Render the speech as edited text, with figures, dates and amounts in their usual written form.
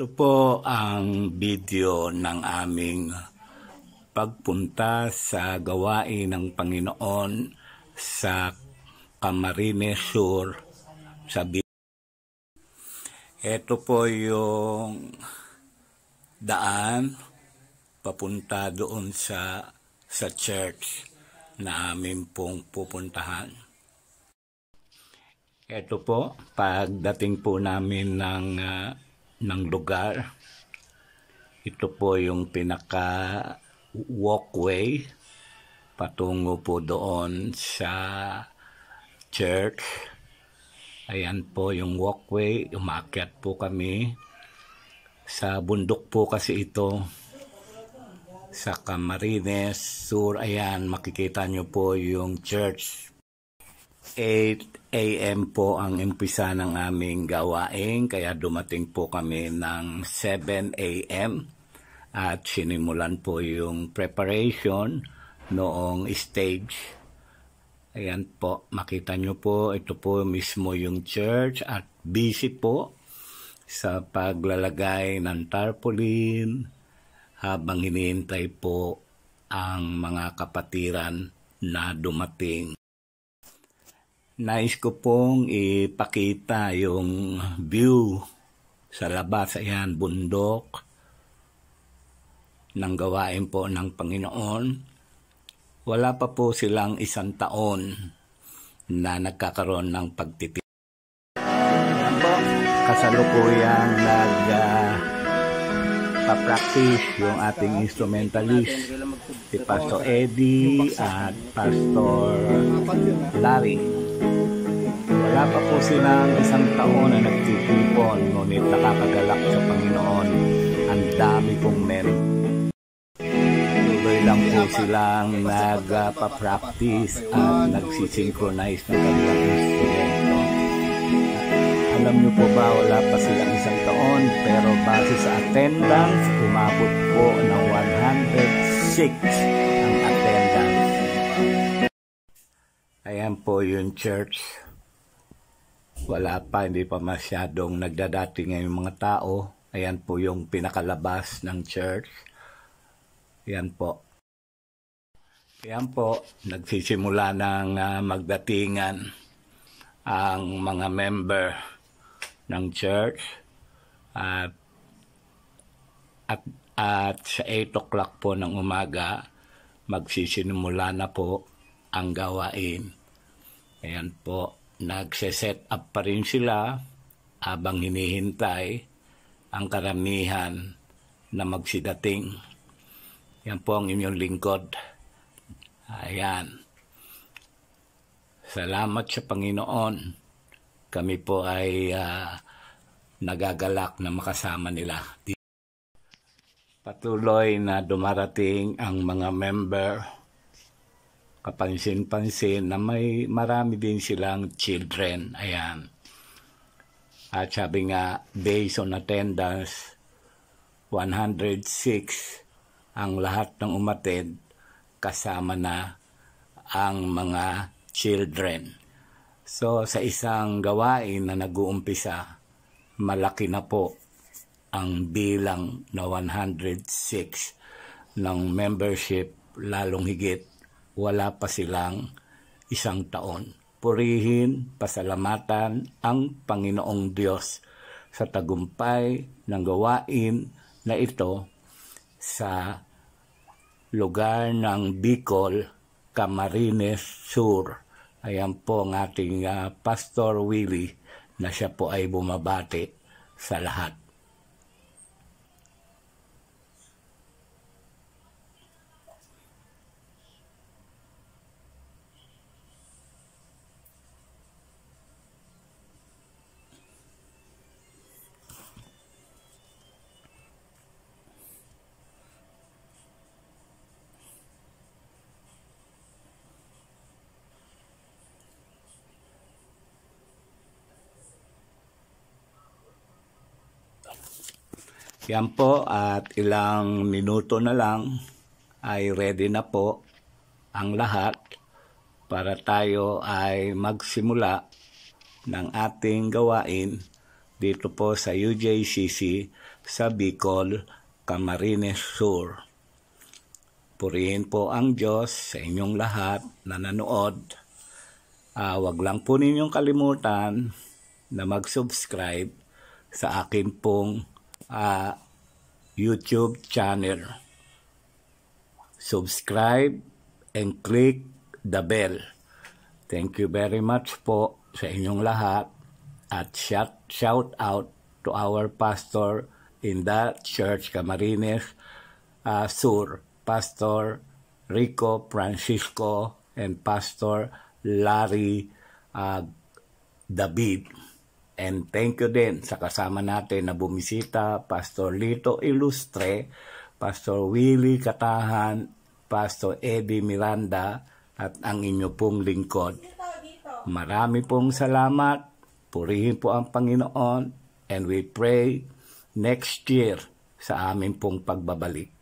Ito po ang video ng aming pagpunta sa gawain ng Panginoon sa Camarines Sur sa Ito po yung daan papunta doon sa church na amin pong pupuntahan. Ito po, pagdating po namin ng lugar, ito po yung pinaka walkway patungo po doon sa church. Ayan po yung walkway, umakyat po kami. Sa bundok po kasi ito, sa Camarines Sur. Ayan, makikita nyo po yung church. 8 a.m. po ang umpisa ng aming gawain, kaya dumating po kami ng 7 a.m. at sinimulan po yung preparation noong stage. Ayan po, makita nyo po, ito po mismo yung church at busy po sa paglalagay ng tarpaulin habang hinihintay po ang mga kapatiran na dumating. Nais ko pong ipakita yung view sa labas. Ayan, bundok ng gawain po ng Panginoon. Wala pa po silang 1 taon na nagkakaroon ng pagtitipid. Ayan po, kasalukuyang nagpa-practice yung ating instrumentalist, si Pastor Eddie at Pastor Larry. Wala pa po silang 1 taon na nagtitipon, ngunit nakakagalak sa Panginoon. Ang dami pong tuloy lang po silang nagpa-practice at nagsisynchronize ng kanilang instrumento. Alam niyo po ba, wala pa silang 1 taon, pero base sa attendance, umabot po ng 106 ang attendance. Ayan po yung church. Wala pa, hindi pa masyadong nagdadating ngayong mga tao. Ayan po yung pinakalabas ng church. Ayan po. Ayan po, nagsisimula ng magdatingan ang mga member ng church. At sa 8 o'clock po ng umaga, magsisimula na po ang gawain. Ayan po. Nagse-set up pa rin sila habang hinihintay ang karamihan na magsidating. Yan po ang inyong lingkod. Ayan. Salamat sa Panginoon. Kami po ay nagagalak na makasama nila. Patuloy na dumarating ang mga member. Kapansin-pansin na may marami din silang children. Ayan. At sabi nga, based on attendance, 106 ang lahat ng umattend, kasama na ang mga children. So, sa isang gawain na nag-uumpisa, malaki na po ang bilang na 106 ng membership, lalong higit wala pa silang 1 taon. Purihin, pasalamatan ang Panginoong Diyos sa tagumpay ng gawain na ito sa lugar ng Bicol, Camarines Sur. Ayan po ang ating Pastor Willie na siya po ay bumabati sa lahat. Yan po, at ilang minuto na lang ay ready na po ang lahat para tayo ay magsimula ng ating gawain dito po sa UJCC sa Bicol, Camarines Sur. Purihin po ang Diyos sa inyong lahat na nanood. Wag lang po ninyong kalimutan na mag-subscribe sa akin pong YouTube channel. Subscribe and click the bell. Thank you very much po sa inyong lahat. At shout out to our pastor in that church, Camarines Sur, Pastor Rico Francisco and Pastor Larry David. And thank you din sa kasama natin na bumisita, Pastor Lito Ilustre, Pastor Willie Katahan, Pastor Eddie Miranda, at ang inyo pong lingkod. Marami pong salamat. Purihin po ang Panginoon, and we pray next year sa amin pong pagbabalik.